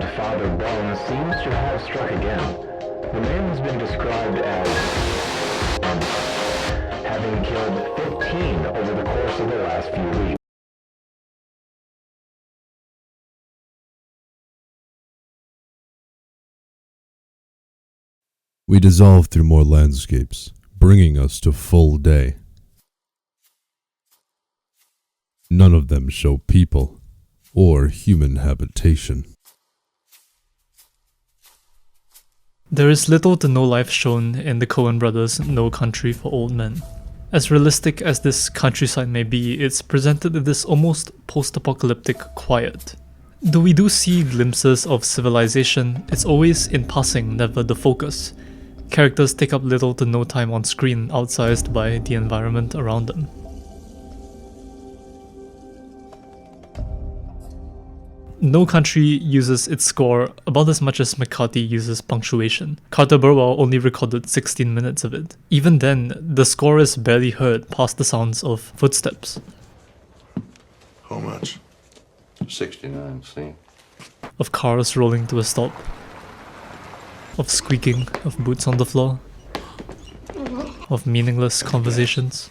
described Father Bones seems to have struck again. The man has been described as having killed 15 over the course of the last few weeks. We dissolve through more landscapes, bringing us to full day. None of them show people or human habitation. There is little to no life shown in the Coen brothers' No Country for Old Men. As realistic as this countryside may be, it's presented with this almost post-apocalyptic quiet. Though we do see glimpses of civilization, it's always in passing, never the focus. Characters take up little to no time on screen, outsized by the environment around them. No Country uses its score about as much as McCarthy uses punctuation. Carter Burwell only recorded 16 minutes of it. Even then, the score is barely heard past the sounds of footsteps. How much? 69 cents. Of cars rolling to a stop. Of squeaking of boots on the floor. Of meaningless conversations.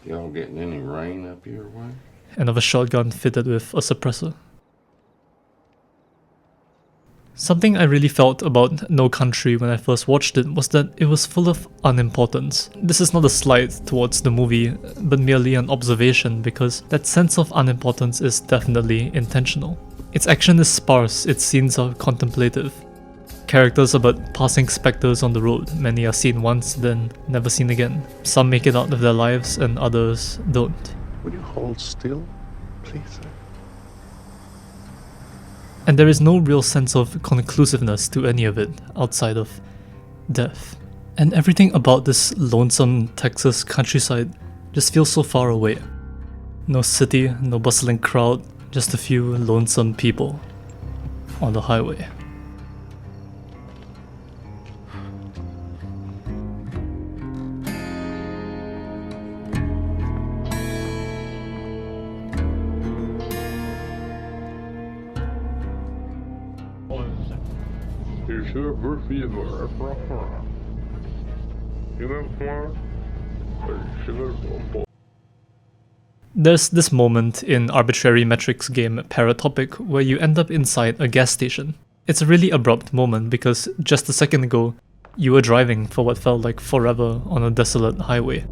Y'all getting any rain up your way? And of a shotgun fitted with a suppressor. Something I really felt about No Country when I first watched it was that it was full of unimportance. This is not a slight towards the movie, but merely an observation, because that sense of unimportance is definitely intentional. Its action is sparse, its scenes are contemplative. Characters are but passing spectres on the road. Many are seen once, then never seen again. Some make it out of their lives and others don't. Would you hold still, please? And there is no real sense of conclusiveness to any of it, outside of death. And everything about this lonesome Texas countryside just feels so far away. No city, no bustling crowd, just a few lonesome people on the highway. There's this moment in Arbitrary Metrics game Paratopic where you end up inside a gas station. It's a really abrupt moment because just a second ago, you were driving for what felt like forever on a desolate highway.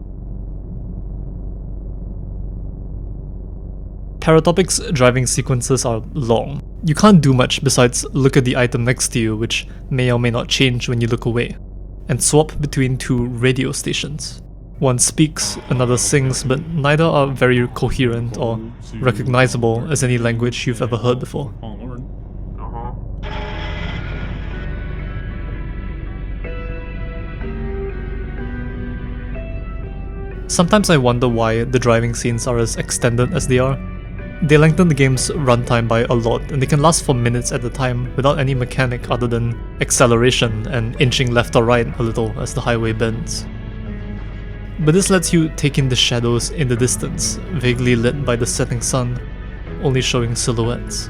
Paratopic's driving sequences are long. You can't do much besides look at the item next to you, which may or may not change when you look away, and swap between two radio stations. One speaks, another sings, but neither are very coherent or recognizable as any language you've ever heard before. Sometimes I wonder why the driving scenes are as extended as they are. They lengthen the game's runtime by a lot, and they can last for minutes at a time without any mechanic other than acceleration and inching left or right a little as the highway bends. But this lets you take in the shadows in the distance, vaguely lit by the setting sun, only showing silhouettes.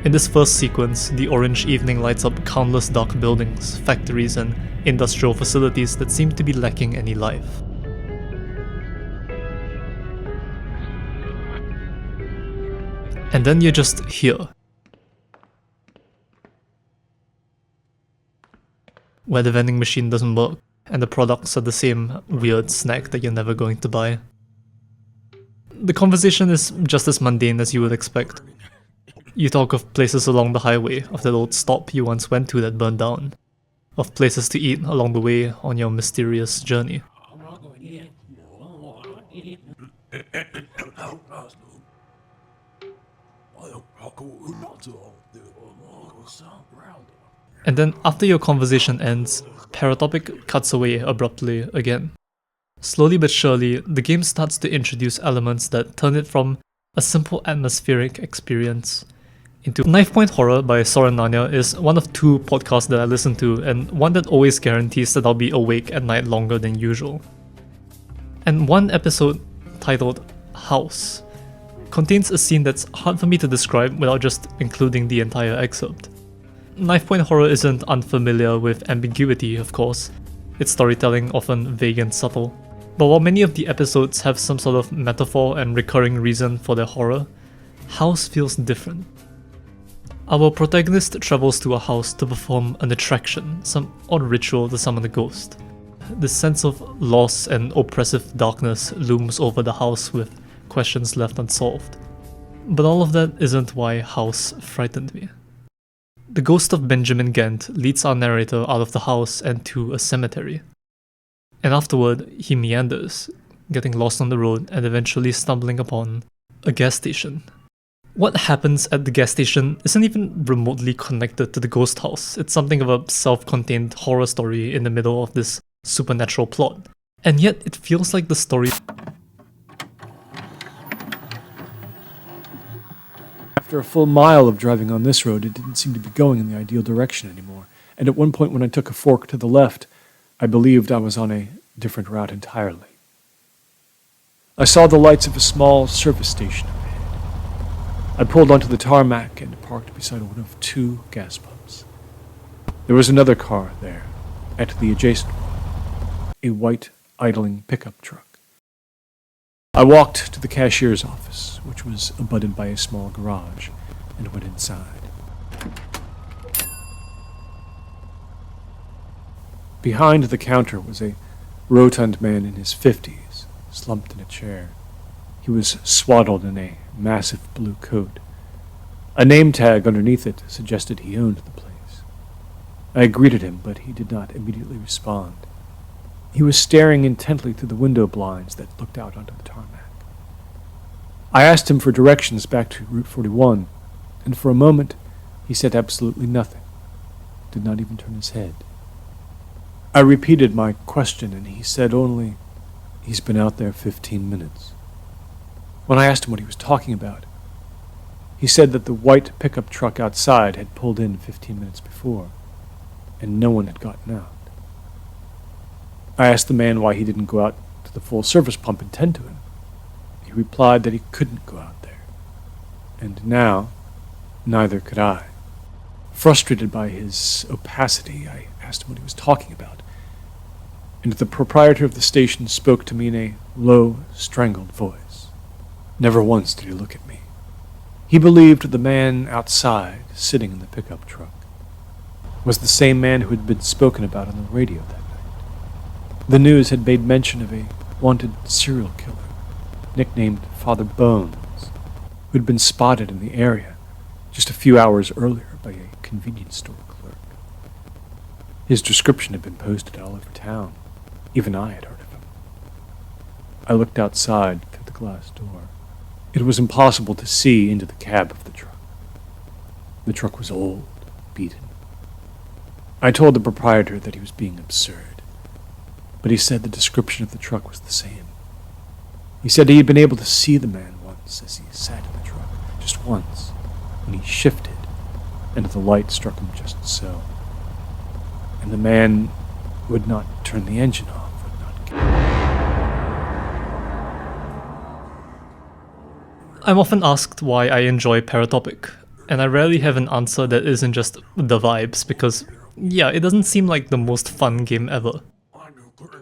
In this first sequence, the orange evening lights up countless dark buildings, factories, and industrial facilities that seem to be lacking any life. And then you're just here, where the vending machine doesn't work, and the products are the same weird snack that you're never going to buy. The conversation is just as mundane as you would expect. You talk of places along the highway, of that old stop you once went to that burned down, of places to eat along the way on your mysterious journey. And then after your conversation ends, Paratopic cuts away abruptly again. Slowly but surely, the game starts to introduce elements that turn it from a simple atmospheric experience into Knife Point Horror by Soren Nanya is one of two podcasts that I listen to, and one that always guarantees that I'll be awake at night longer than usual. And one episode titled House contains a scene that's hard for me to describe without just including the entire excerpt. Knife Point Horror isn't unfamiliar with ambiguity, of course, its storytelling often vague and subtle. But while many of the episodes have some sort of metaphor and recurring reason for their horror, House feels different. Our protagonist travels to a house to perform an attraction, some odd ritual to summon a ghost. The sense of loss and oppressive darkness looms over the house with questions left unsolved. But all of that isn't why House frightened me. The ghost of Benjamin Gant leads our narrator out of the house and to a cemetery. And afterward, he meanders, getting lost on the road and eventually stumbling upon a gas station. What happens at the gas station isn't even remotely connected to the ghost house. It's something of a self-contained horror story in the middle of this supernatural plot. And yet it feels like the story... After a full mile of driving on this road, it didn't seem to be going in the ideal direction anymore. And at one point when I took a fork to the left, I believed I was on a different route entirely. I saw the lights of a small service station ahead. I pulled onto the tarmac and parked beside one of 2 gas pumps. There was another car there, at the adjacent one, a white, idling pickup truck. I walked to the cashier's office, which was abutted by a small garage, and went inside. Behind the counter was a rotund man in his 50s, slumped in a chair. He was swaddled in a massive blue coat. A name tag underneath it suggested he owned the place. I greeted him, but he did not immediately respond. He was staring intently through the window blinds that looked out onto the tarmac. I asked him for directions back to Route 41, and for a moment he said absolutely nothing, did not even turn his head. I repeated my question, and he said only, "He's been out there 15 minutes. When I asked him what he was talking about, he said that the white pickup truck outside had pulled in 15 minutes before, and no one had gotten out. I asked the man why he didn't go out to the full service pump and tend to him. He replied that he couldn't go out there, and now neither could I. Frustrated by his opacity, I asked him what he was talking about, and the proprietor of the station spoke to me in a low, strangled voice. Never once did he look at me. He believed the man outside, sitting in the pickup truck, was the same man who had been spoken about on the radio that night. The news had made mention of a wanted serial killer, nicknamed Father Bones, who had been spotted in the area just a few hours earlier by a convenience store clerk. His description had been posted all over town. Even I had heard of him. I looked outside through the glass door. It was impossible to see into the cab of the truck. The truck was old, beaten. I told the proprietor that he was being absurd, but he said the description of the truck was the same. He said he had been able to see the man once as he sat in the truck, just once, when he shifted, and the light struck him just so. And the man would not turn the engine off, would not. I'm often asked why I enjoy Paratopic, and I rarely have an answer that isn't just the vibes, because, yeah, it doesn't seem like the most fun game ever.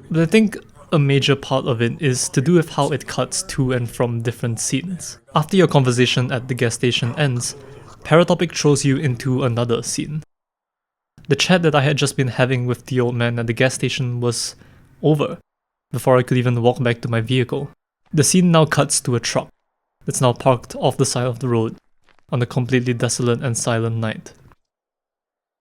But I think a major part of it is to do with how it cuts to and from different scenes. After your conversation at the gas station ends, Paratopic throws you into another scene. The chat that I had just been having with the old man at the gas station was over, before I could even walk back to my vehicle. The scene now cuts to a truck that's now parked off the side of the road on a completely desolate and silent night.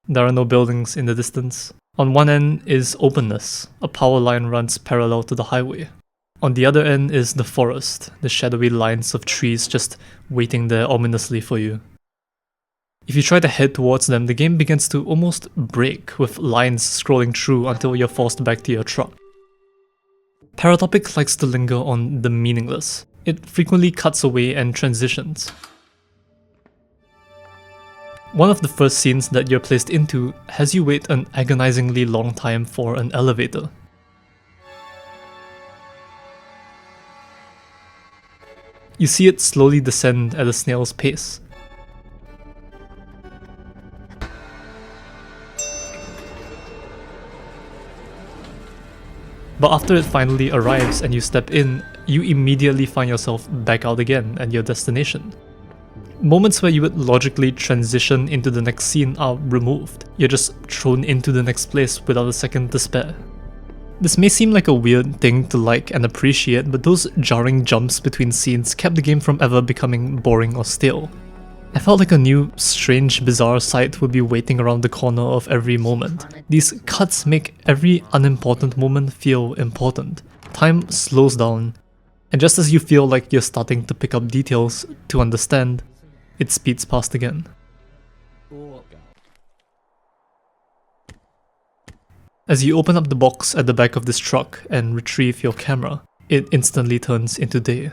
There are no buildings in the distance. On one end is openness, a power line runs parallel to the highway. On the other end is the forest, the shadowy lines of trees just waiting there ominously for you. If you try to head towards them, the game begins to almost break, with lines scrolling through until you're forced back to your truck. Paratopic likes to linger on the meaningless. It frequently cuts away and transitions. One of the first scenes that you're placed into has you wait an agonizingly long time for an elevator. You see it slowly descend at a snail's pace. But after it finally arrives and you step in, you immediately find yourself back out again at your destination. Moments where you would logically transition into the next scene are removed. You're just thrown into the next place without a second to spare. This may seem like a weird thing to like and appreciate, but those jarring jumps between scenes kept the game from ever becoming boring or stale. I felt like a new, strange, bizarre sight would be waiting around the corner of every moment. These cuts make every unimportant moment feel important. Time slows down, and just as you feel like you're starting to pick up details to understand, it speeds past again. As you open up the box at the back of this truck and retrieve your camera, it instantly turns into day.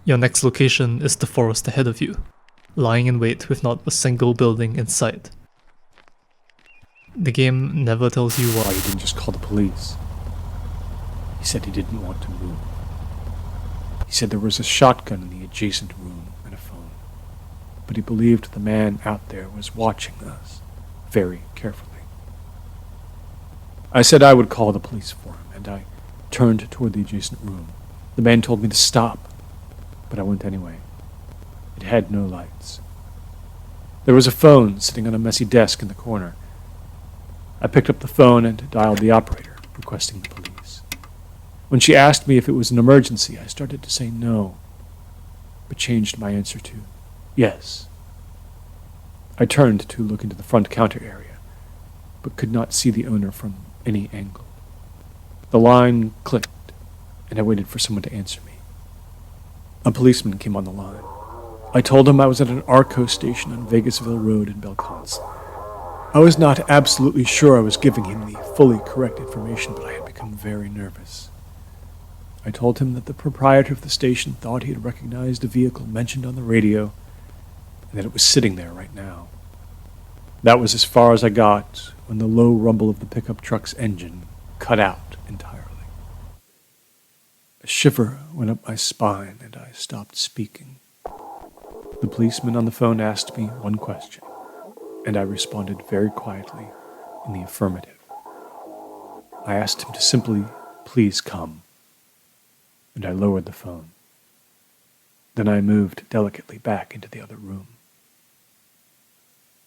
Your next location is the forest ahead of you, lying in wait with not a single building in sight. The game never tells you Why why. he didn't just call the police. He said he didn't want to move. He said there was a shotgun in the adjacent room and a phone. But he believed the man out there was watching us very carefully. I said I would call the police for him, and I turned toward the adjacent room. The man told me to stop, but I went anyway. It had no lights. There was a phone sitting on a messy desk in the corner. I picked up the phone and dialed the operator, requesting the police. When she asked me if it was an emergency, I started to say no, but changed my answer to yes. I turned to look into the front counter area, but could not see the owner from any angle. The line clicked, and I waited for someone to answer me. A policeman came on the line. I told him I was at an ARCO station on Vegasville Road in Belcont's. I was not absolutely sure I was giving him the fully correct information, but I had become very nervous. I told him that the proprietor of the station thought he had recognized a vehicle mentioned on the radio, and that it was sitting there right now. That was as far as I got when the low rumble of the pickup truck's engine cut out entirely. A shiver went up my spine, and I stopped speaking. The policeman on the phone asked me one question, and I responded very quietly in the affirmative. I asked him to simply please come, and I lowered the phone. Then I moved delicately back into the other room.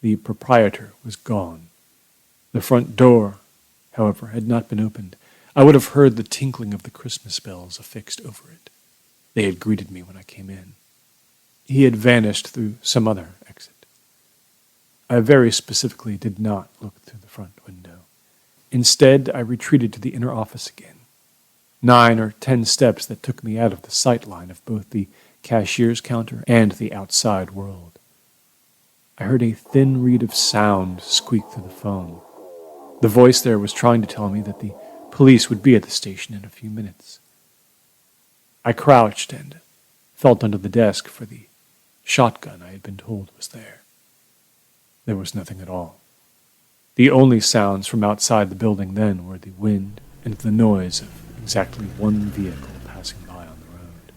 The proprietor was gone. The front door, however, had not been opened. I would have heard the tinkling of the Christmas bells affixed over it. They had greeted me when I came in. He had vanished through some other exit. I very specifically did not look through the front window. Instead, I retreated to the inner office again. 9 or 10 steps that took me out of the sight line of both the cashier's counter and the outside world. I heard a thin reed of sound squeak through the phone. The voice there was trying to tell me that the police would be at the station in a few minutes. I crouched and felt under the desk for the shotgun I had been told was there. There was nothing at all. The only sounds from outside the building then were the wind and the noise of exactly one vehicle passing by on the road.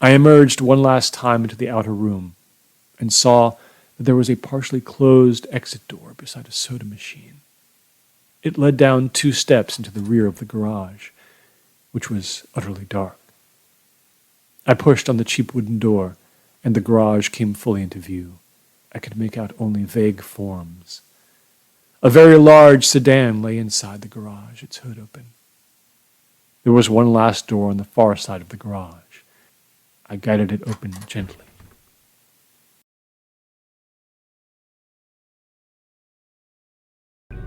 I emerged one last time into the outer room and saw that there was a partially closed exit door beside a soda machine. It led down 2 steps into the rear of the garage, which was utterly dark. I pushed on the cheap wooden door, and the garage came fully into view. I could make out only vague forms. A very large sedan lay inside the garage, its hood open. There was one last door on the far side of the garage. I guided it open gently.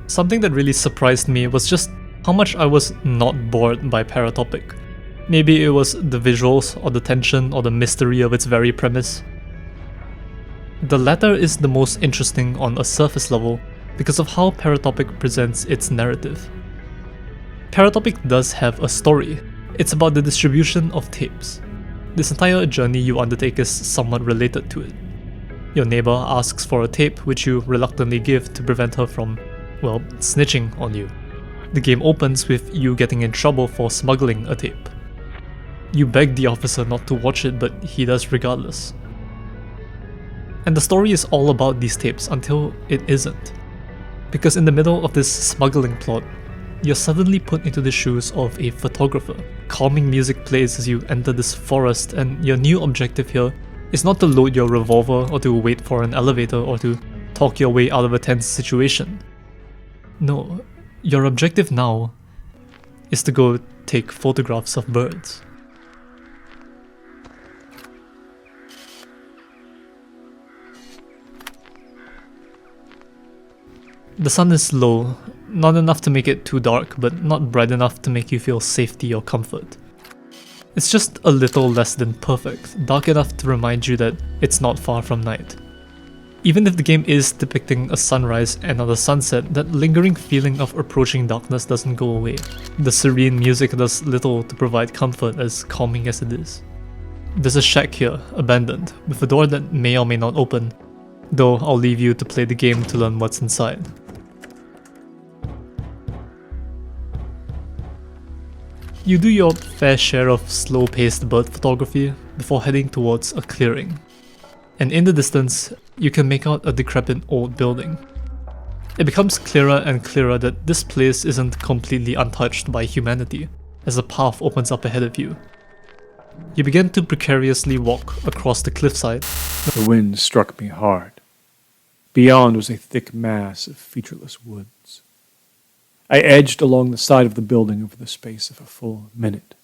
Something that really surprised me was just how much I was not bored by Paratopic. Maybe it was the visuals, or the tension, or the mystery of its very premise. The latter is the most interesting on a surface level because of how Paratopic presents its narrative. Paratopic does have a story. It's about the distribution of tapes. This entire journey you undertake is somewhat related to it. Your neighbor asks for a tape which you reluctantly give to prevent her from well, snitching on you. The game opens with you getting in trouble for smuggling a tape. You beg the officer not to watch it, but he does regardless. And the story is all about these tapes until it isn't. Because in the middle of this smuggling plot, you're suddenly put into the shoes of a photographer. Calming music plays as you enter this forest, and your new objective here is not to load your revolver or to wait for an elevator or to talk your way out of a tense situation. No, your objective now is to go take photographs of birds. The sun is low, not enough to make it too dark, but not bright enough to make you feel safety or comfort. It's just a little less than perfect, dark enough to remind you that it's not far from night. Even if the game is depicting a sunrise and not a sunset, that lingering feeling of approaching darkness doesn't go away. The serene music does little to provide comfort, as calming as it is. There's a shack here, abandoned, with a door that may or may not open, though I'll leave you to play the game to learn what's inside. You do your fair share of slow-paced bird photography before heading towards a clearing. And in the distance, you can make out a decrepit old building. It becomes clearer and clearer that this place isn't completely untouched by humanity, as a path opens up ahead of you. You begin to precariously walk across the cliffside. The wind struck me hard. Beyond was a thick mass of featureless woods. I edged along the side of the building over the space of a full minute,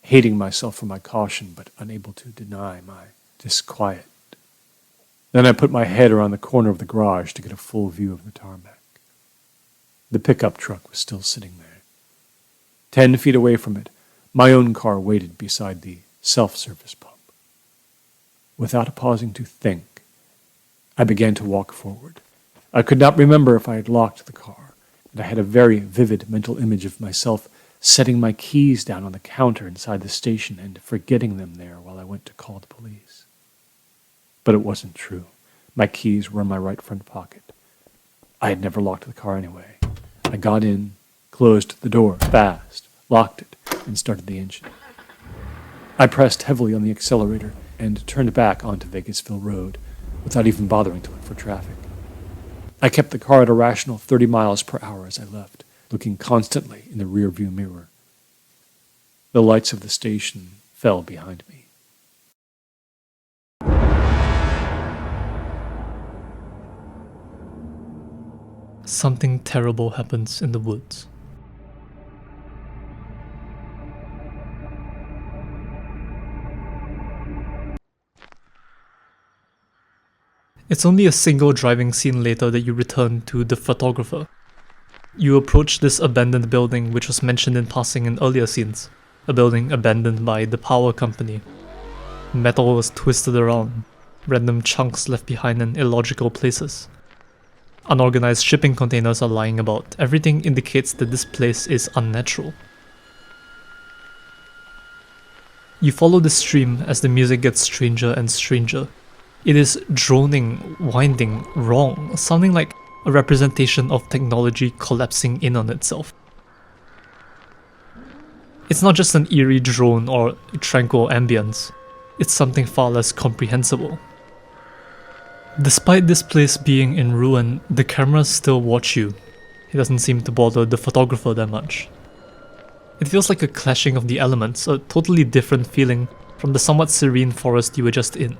hating myself for my caution but unable to deny my disquiet. Then I put my head around the corner of the garage to get a full view of the tarmac. The pickup truck was still sitting there. 10 feet away from it, my own car waited beside the self-service pump. Without pausing to think, I began to walk forward. I could not remember if I had locked the car, and I had a very vivid mental image of myself setting my keys down on the counter inside the station and forgetting them there while I went to call the police. But it wasn't true. My keys were in my right front pocket. I had never locked the car anyway. I got in, closed the door fast, locked it, and started the engine. I pressed heavily on the accelerator and turned back onto Vegasville Road without even bothering to look for traffic. I kept the car at a rational 30 miles per hour as I left, looking constantly in the rearview mirror. The lights of the station fell behind me. Something terrible happens in the woods. It's only a single driving scene later that you return to the photographer. You approach this abandoned building which was mentioned in passing in earlier scenes, a building abandoned by the power company. Metal was twisted around, random chunks left behind in illogical places. Unorganized shipping containers are lying about. Everything indicates that this place is unnatural. You follow the stream as the music gets stranger and stranger. It is droning, winding, wrong, sounding like a representation of technology collapsing in on itself. It's not just an eerie drone or tranquil ambience, it's something far less comprehensible. Despite this place being in ruin, the cameras still watch you. It doesn't seem to bother the photographer that much. It feels like a clashing of the elements, a totally different feeling from the somewhat serene forest you were just in.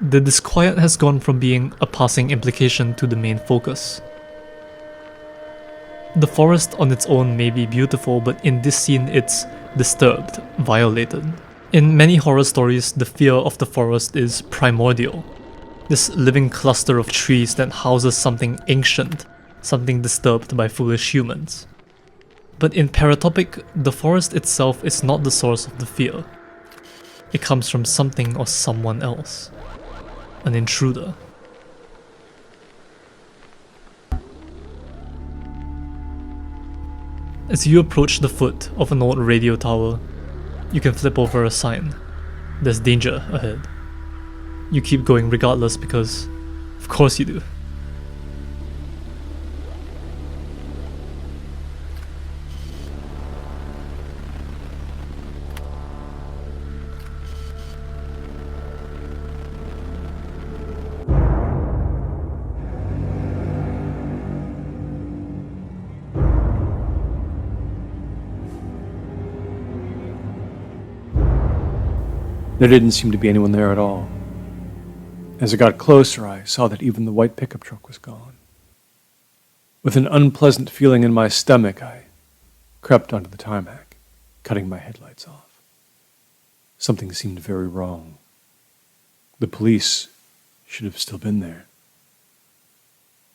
The disquiet has gone from being a passing implication to the main focus. The forest on its own may be beautiful, but in this scene it's disturbed, violated. In many horror stories, the fear of the forest is primordial. This living cluster of trees that houses something ancient, something disturbed by foolish humans. But in Paratopic, the forest itself is not the source of the fear. It comes from something or someone else. An intruder. As you approach the foot of an old radio tower, you can flip over a sign. There's danger ahead. You keep going regardless because, of course you do. There didn't seem to be anyone there at all. As I got closer, I saw that even the white pickup truck was gone. With an unpleasant feeling in my stomach, I crept onto the tarmac, cutting my headlights off. Something seemed very wrong. The police should have still been there.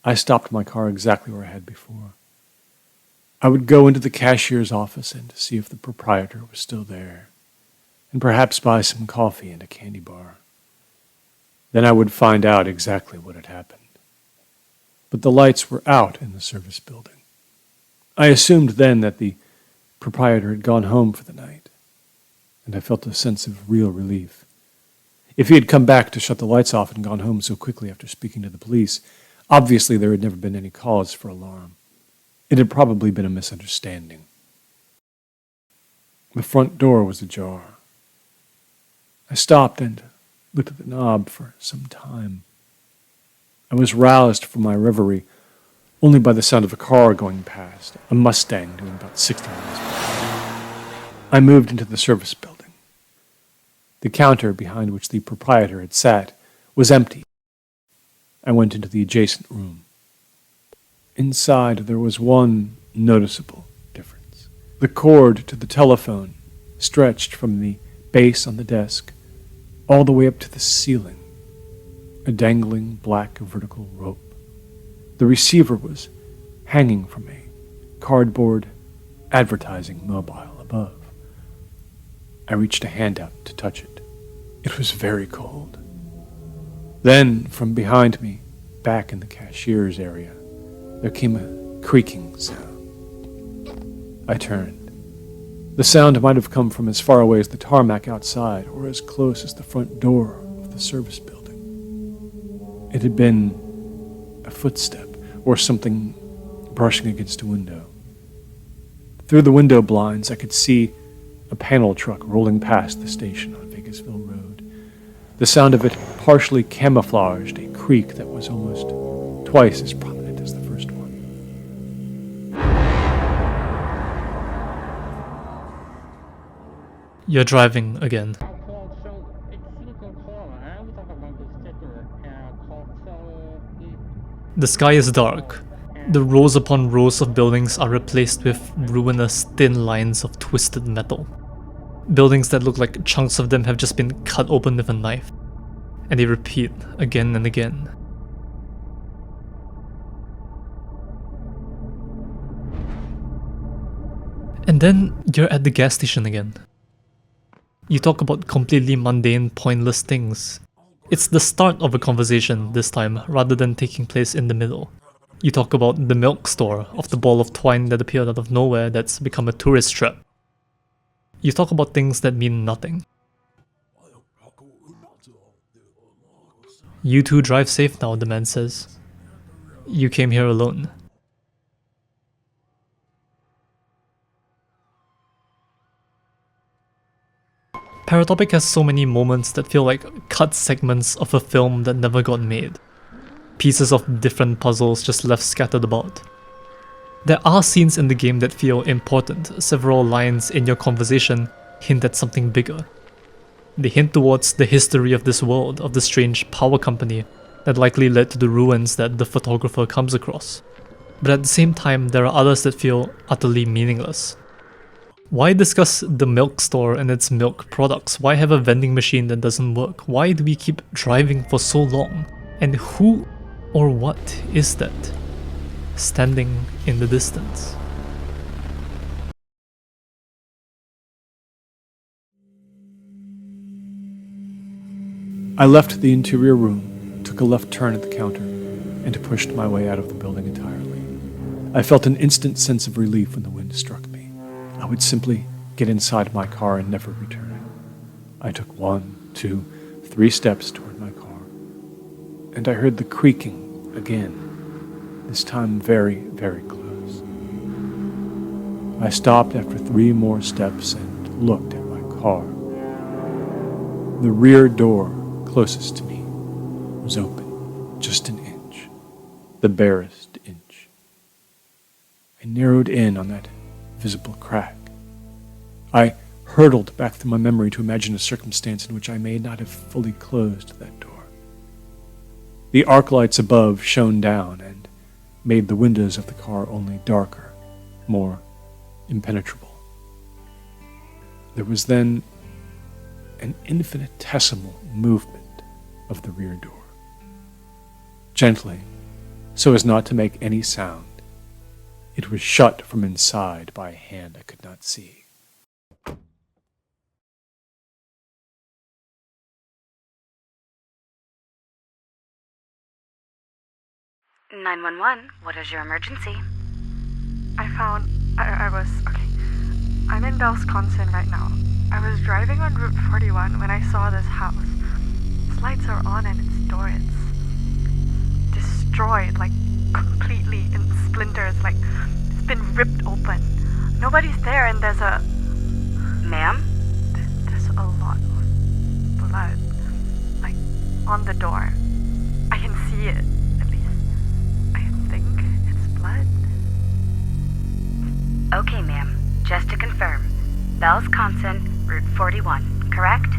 I stopped my car exactly where I had before. I would go into the cashier's office and see if the proprietor was still there, and perhaps buy some coffee and a candy bar. Then I would find out exactly what had happened. But the lights were out in the service building. I assumed then that the proprietor had gone home for the night, and I felt a sense of real relief. If he had come back to shut the lights off and gone home so quickly after speaking to the police, obviously there had never been any cause for alarm. It had probably been a misunderstanding. The front door was ajar. I stopped and looked at the knob for some time. I was roused from my reverie only by the sound of a car going past, a Mustang doing about 60 miles per hour. I moved into the service building. The counter behind which the proprietor had sat was empty. I went into the adjacent room. Inside, there was one noticeable difference. The cord to the telephone stretched from the base on the desk all the way up to the ceiling, a dangling black vertical rope. The receiver was hanging from a cardboard advertising mobile above. I reached a hand out to touch it. It was very cold. Then, from behind me, back in the cashier's area, there came a creaking sound. I turned. The sound might have come from as far away as the tarmac outside, or as close as the front door of the service building. It had been a footstep, or something brushing against a window. Through the window blinds, I could see a panel truck rolling past the station on Vegasville Road. The sound of it partially camouflaged a creak that was almost twice as prominent as the first one. You're driving again. The sky is dark. The rows upon rows of buildings are replaced with ruinous thin lines of twisted metal. Buildings that look like chunks of them have just been cut open with a knife. And they repeat again and again. And then you're at the gas station again. You talk about completely mundane, pointless things. It's the start of a conversation this time, rather than taking place in the middle. You talk about the milk store, of the ball of twine that appeared out of nowhere that's become a tourist trap. You talk about things that mean nothing. You two drive safe now, the man says. You came here alone. Paratopic has so many moments that feel like cut segments of a film that never got made. Pieces of different puzzles just left scattered about. There are scenes in the game that feel important. Several lines in your conversation hint at something bigger. They hint towards the history of this world, of the strange power company that likely led to the ruins that the photographer comes across. But at the same time, there are others that feel utterly meaningless. Why discuss the milk store and its milk products? Why have a vending machine that doesn't work? Why do we keep driving for so long? And who or what is that standing in the distance? I left the interior room, took a left turn at the counter, and pushed my way out of the building entirely. I felt an instant sense of relief when the wind struck me. I would simply get inside my car and never return. I took 1, 2, 3 steps toward my car, and I heard the creaking again, this time very, very close. I stopped after 3 more steps and looked at my car. The rear door closest to me was open, just an inch, the barest inch. I narrowed in on that visible crack. I hurtled back through my memory to imagine a circumstance in which I may not have fully closed that door. The arc lights above shone down and made the windows of the car only darker, more impenetrable. There was then an infinitesimal movement of the rear door. Gently, so as not to make any sound, it was shut from inside by a hand I could not see. 911, what is your emergency? I was, okay. I'm in Wisconsin right now. I was driving on Route 41 when I saw this house. Its lights are on and its door, it's destroyed, like completely in splinters, like it's been ripped open. Nobody's there and there's a... Ma'am? There's a lot of blood, like on the door. I can see it, at least. I think it's blood. Okay, ma'am. Just to confirm, Wisconsin, Route 41, correct?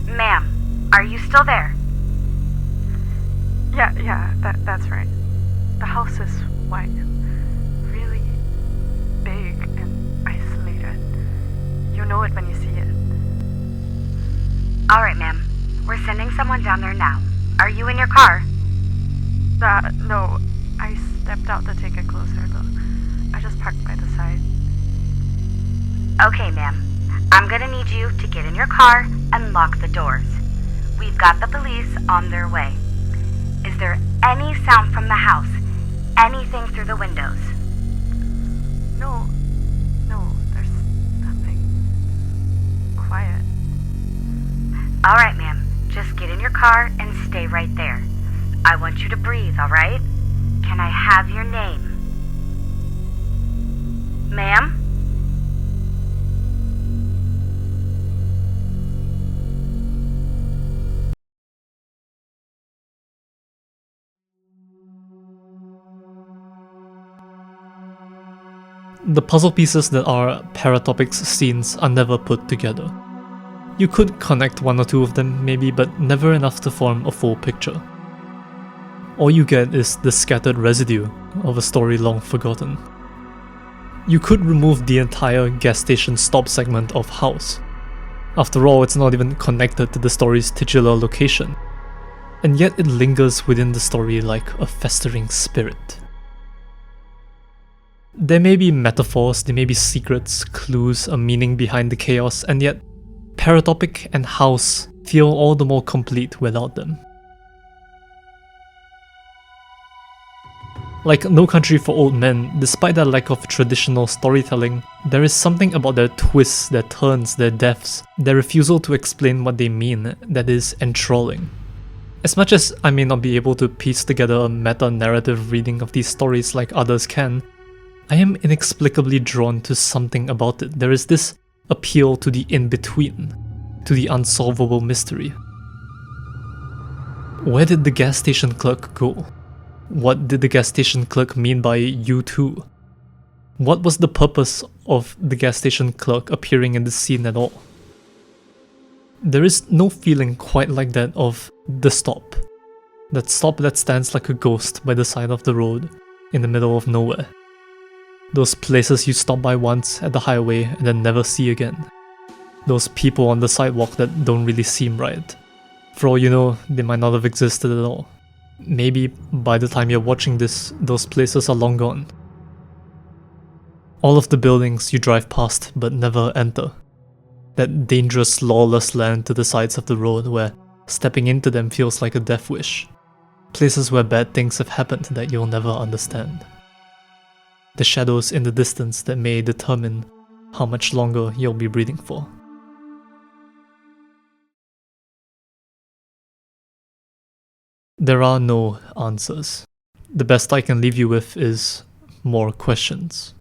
Ma'am, are you still there? Yeah, that's right. The house is white, really big and isolated. You know it when you see it. Alright, ma'am. We're sending someone down there now. Are you in your car? No. I stepped out to take a closer look. I just parked by the side. Okay, ma'am. I'm gonna need you to get in your car and lock the doors. We've got the police on their way. Is there any sound from the house? Anything through the windows? No, there's nothing. Quiet. Alright, ma'am. Just get in your car and stay right there. I want you to breathe, alright? Can I have your name? Ma'am? The puzzle pieces that are Paratopics scenes are never put together. You could connect one or two of them maybe, but never enough to form a full picture. All you get is the scattered residue of a story long forgotten. You could remove the entire gas station stop segment of House. After all, it's not even connected to the story's titular location. And yet it lingers within the story like a festering spirit. There may be metaphors, there may be secrets, clues, a meaning behind the chaos, and yet Paratopic and House feel all the more complete without them. Like No Country for Old Men, despite their lack of traditional storytelling, there is something about their twists, their turns, their depths, their refusal to explain what they mean that is enthralling. As much as I may not be able to piece together a meta-narrative reading of these stories like others can, I am inexplicably drawn to something about it. There is this appeal to the in-between, to the unsolvable mystery. Where did the gas station clerk go? What did the gas station clerk mean by you too? What was the purpose of the gas station clerk appearing in the scene at all? There is no feeling quite like that of the stop. That stop that stands like a ghost by the side of the road, in the middle of nowhere. Those places you stop by once at the highway and then never see again. Those people on the sidewalk that don't really seem right. For all you know, they might not have existed at all. Maybe by the time you're watching this, those places are long gone. All of the buildings you drive past but never enter. That dangerous, lawless land to the sides of the road where stepping into them feels like a death wish. Places where bad things have happened that you'll never understand. The shadows in the distance that may determine how much longer you'll be breathing for. There are no answers. The best I can leave you with is more questions.